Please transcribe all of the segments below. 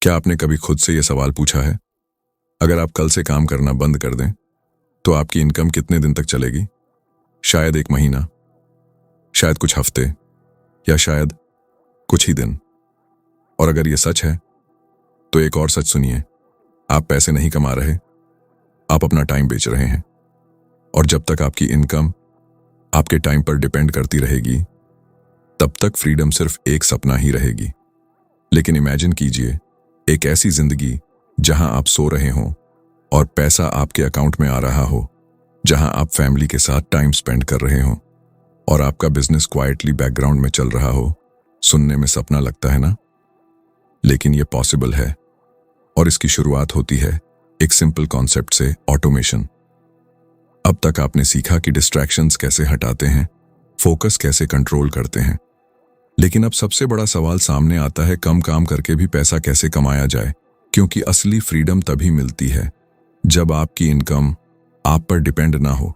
क्या आपने कभी खुद से ये सवाल पूछा है, अगर आप कल से काम करना बंद कर दें तो आपकी इनकम कितने दिन तक चलेगी? शायद 1 महीना, शायद कुछ हफ्ते, या शायद कुछ ही दिन। और अगर ये सच है तो एक और सच सुनिए, आप पैसे नहीं कमा रहे, आप अपना टाइम बेच रहे हैं। और जब तक आपकी इनकम आपके टाइम पर डिपेंड करती रहेगी तब तक फ्रीडम सिर्फ एक सपना ही रहेगी। लेकिन इमेजिन कीजिए एक ऐसी जिंदगी जहां आप सो रहे हों और पैसा आपके अकाउंट में आ रहा हो, जहां आप फैमिली के साथ टाइम स्पेंड कर रहे हों और आपका बिजनेस क्वाइटली बैकग्राउंड में चल रहा हो। सुनने में सपना लगता है ना? लेकिन यह पॉसिबल है और इसकी शुरुआत होती है एक सिंपल कॉन्सेप्ट से, ऑटोमेशन। अब तक आपने सीखा कि डिस्ट्रैक्शंस कैसे हटाते हैं, फोकस कैसे कंट्रोल करते हैं, लेकिन अब सबसे बड़ा सवाल सामने आता है, कम काम करके भी पैसा कैसे कमाया जाए? क्योंकि असली फ्रीडम तभी मिलती है जब आपकी इनकम आप पर डिपेंड ना हो।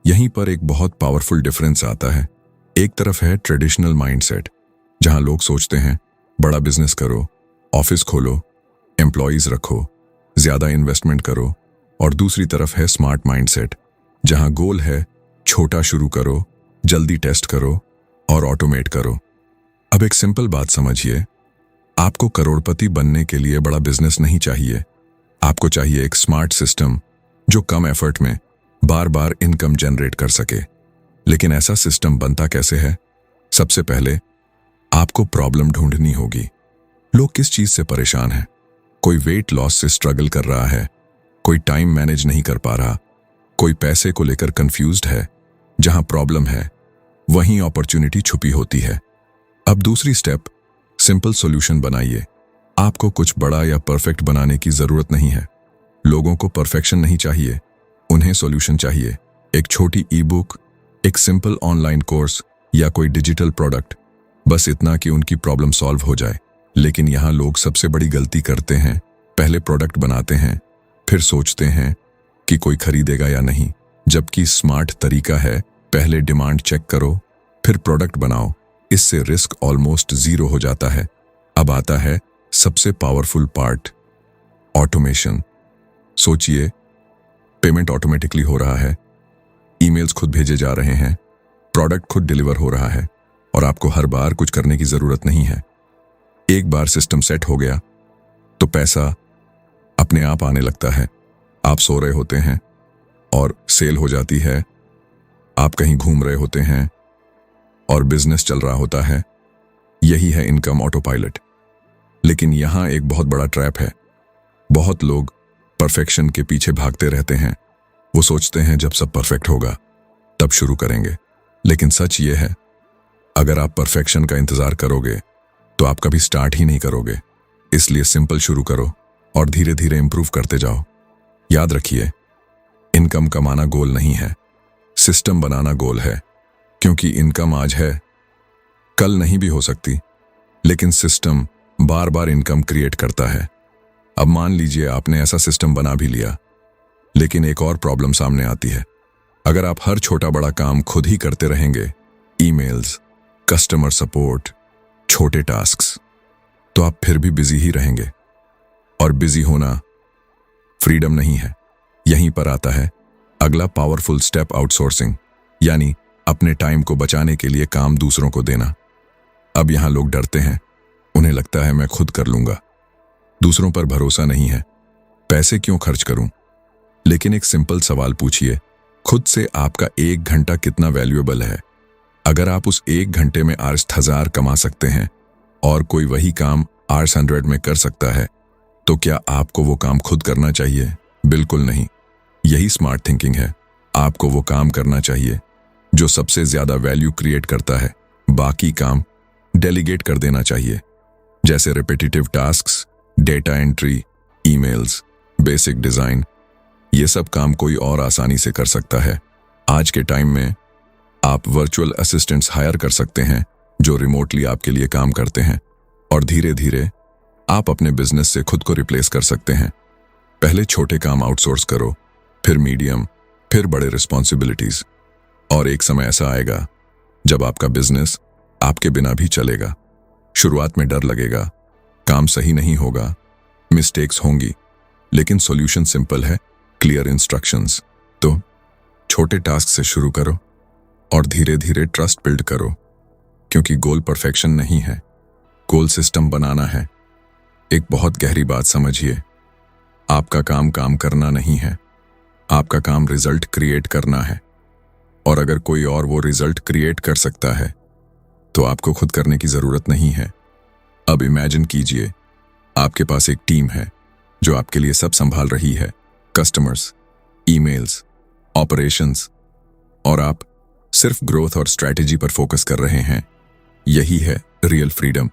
यहीं पर एक बहुत पावरफुल डिफरेंस आता है। एक तरफ है ट्रेडिशनल माइंडसेट, जहां लोग सोचते हैं बड़ा बिजनेस करो, ऑफिस खोलो, एम्प्लॉयज रखो, ज्यादा इन्वेस्टमेंट करो। और दूसरी तरफ है स्मार्ट माइंडसेट, जहां गोल है छोटा शुरू करो, जल्दी टेस्ट करो और ऑटोमेट करो। अब एक सिंपल बात समझिए, आपको करोड़पति बनने के लिए बड़ा बिजनेस नहीं चाहिए। आपको चाहिए एक स्मार्ट सिस्टम जो कम एफर्ट में बार बार इनकम जनरेट कर सके। लेकिन ऐसा सिस्टम बनता कैसे है? सबसे पहले आपको प्रॉब्लम ढूंढनी होगी। लोग किस चीज से परेशान हैं? कोई वेट लॉस से स्ट्रगल कर रहा है, कोई टाइम मैनेज नहीं कर पा रहा, कोई पैसे को लेकर कंफ्यूज्ड है। जहां प्रॉब्लम है वहीं अपॉर्चुनिटी छुपी होती है। अब दूसरी स्टेप, सिंपल सॉल्यूशन बनाइए। आपको कुछ बड़ा या परफेक्ट बनाने की जरूरत नहीं है। लोगों को परफेक्शन नहीं चाहिए, उन्हें सॉल्यूशन चाहिए। एक छोटी ई बुक, एक सिंपल ऑनलाइन कोर्स या कोई डिजिटल प्रोडक्ट, बस इतना कि उनकी प्रॉब्लम सॉल्व हो जाए। लेकिन यहां लोग सबसे बड़ी गलती करते हैं, पहले प्रोडक्ट बनाते हैं, फिर सोचते हैं कि कोई खरीदेगा या नहीं। जबकि स्मार्ट तरीका है, पहले डिमांड चेक करो, फिर प्रोडक्ट बनाओ। इससे रिस्क ऑलमोस्ट जीरो हो जाता है। अब आता है सबसे पावरफुल पार्ट, ऑटोमेशन। सोचिए, पेमेंट ऑटोमेटिकली हो रहा है, ईमेल्स खुद भेजे जा रहे हैं, प्रोडक्ट खुद डिलीवर हो रहा है और आपको हर बार कुछ करने की जरूरत नहीं है। एक बार सिस्टम सेट हो गया तो पैसा अपने आप आने लगता है। आप सो रहे होते हैं और सेल हो जाती है, आप कहीं घूम रहे होते हैं और बिजनेस चल रहा होता है। यही है इनकम ऑटो पायलट। लेकिन यहां एक बहुत बड़ा ट्रैप है। बहुत लोग परफेक्शन के पीछे भागते रहते हैं। वो सोचते हैं जब सब परफेक्ट होगा तब शुरू करेंगे। लेकिन सच ये है, अगर आप परफेक्शन का इंतजार करोगे तो आप कभी स्टार्ट ही नहीं करोगे। इसलिए सिंपल शुरू करो और धीरे धीरे इंप्रूव करते जाओ। याद रखिए, इनकम कमाना गोल नहीं है, सिस्टम बनाना गोल है। क्योंकि इनकम आज है, कल नहीं भी हो सकती, लेकिन सिस्टम बार बार इनकम क्रिएट करता है। अब मान लीजिए आपने ऐसा सिस्टम बना भी लिया, लेकिन एक और प्रॉब्लम सामने आती है। अगर आप हर छोटा बड़ा काम खुद ही करते रहेंगे, ईमेल्स, कस्टमर सपोर्ट, छोटे टास्क्स, तो आप फिर भी बिजी ही रहेंगे। और बिजी होना फ्रीडम नहीं है। यहीं पर आता है अगला पावरफुल स्टेप, आउटसोर्सिंग, यानी अपने टाइम को बचाने के लिए काम दूसरों को देना। अब यहां लोग डरते हैं, उन्हें लगता है मैं खुद कर लूंगा, दूसरों पर भरोसा नहीं है, पैसे क्यों खर्च करूं? लेकिन एक सिंपल सवाल पूछिए खुद से, आपका 1 घंटा कितना वैल्यूएबल है? अगर आप उस 1 घंटे में आवर्स 1000 कमा सकते हैं और कोई वही काम आवर्स 100 में कर सकता है, तो क्या आपको वो काम खुद करना चाहिए? बिल्कुल नहीं। यही स्मार्ट थिंकिंग है। आपको वो काम करना चाहिए जो सबसे ज्यादा वैल्यू क्रिएट करता है। बाकी काम डेलीगेट कर देना चाहिए, जैसे repetitive tasks, data entry, emails, basic design. ये सब काम कोई और आसानी से कर सकता है। आज के टाइम में आप वर्चुअल असिस्टेंट्स हायर कर सकते हैं जो रिमोटली आपके लिए काम करते हैं, और धीरे धीरे आप अपने बिजनेस से खुद को रिप्लेस कर सकते हैं। पहले छोटे काम आउटसोर्स करो, फिर मीडियम, फिर बड़े रिस्पॉन्सिबिलिटीज। और एक समय ऐसा आएगा जब आपका बिजनेस आपके बिना भी चलेगा। शुरुआत में डर लगेगा, काम सही नहीं होगा, मिस्टेक्स होंगी, लेकिन सॉल्यूशन सिंपल है, क्लियर इंस्ट्रक्शंस। तो छोटे टास्क से शुरू करो और धीरे धीरे ट्रस्ट बिल्ड करो, क्योंकि गोल परफेक्शन नहीं है, गोल सिस्टम बनाना है। एक बहुत गहरी बात समझिए, आपका काम करना नहीं है, आपका काम रिजल्ट क्रिएट करना है। और अगर कोई और वो रिजल्ट क्रिएट कर सकता है तो आपको खुद करने की जरूरत नहीं है। अब इमेजिन कीजिए, आपके पास एक टीम है जो आपके लिए सब संभाल रही है, कस्टमर्स, ईमेल्स, ऑपरेशंस, और आप सिर्फ ग्रोथ और स्ट्रैटेजी पर फोकस कर रहे हैं। यही है रियल फ्रीडम,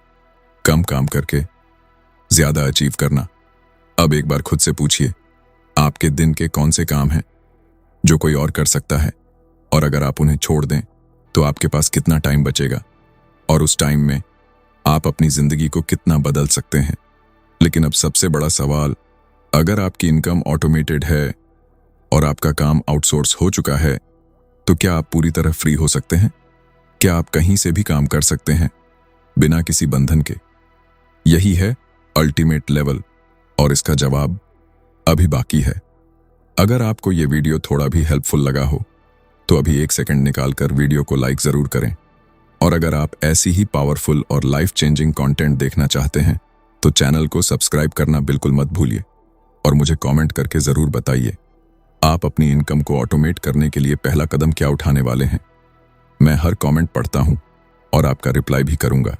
कम काम करके ज्यादा अचीव करना। अब एक बार खुद से पूछिए, आपके दिन के कौन से काम हैं जो कोई और कर सकता है, और अगर आप उन्हें छोड़ दें तो आपके पास कितना टाइम बचेगा, और उस टाइम में आप अपनी जिंदगी को कितना बदल सकते हैं। लेकिन अब सबसे बड़ा सवाल, अगर आपकी इनकम ऑटोमेटेड है और आपका काम आउटसोर्स हो चुका है, तो क्या आप पूरी तरह फ्री हो सकते हैं? क्या आप कहीं से भी काम कर सकते हैं बिना किसी बंधन के? यही है अल्टीमेट लेवल, और इसका जवाब अभी बाकी है। अगर आपको यह वीडियो थोड़ा भी हेल्पफुल लगा हो तो अभी 1 सेकंड निकालकर वीडियो को लाइक जरूर करें। और अगर आप ऐसी ही पावरफुल और लाइफ चेंजिंग कंटेंट देखना चाहते हैं तो चैनल को सब्सक्राइब करना बिल्कुल मत भूलिए, और मुझे कमेंट करके जरूर बताइए आप अपनी इनकम को ऑटोमेट करने के लिए पहला कदम क्या उठाने वाले हैं। मैं हर कमेंट पढ़ता हूं और आपका रिप्लाई भी करूंगा।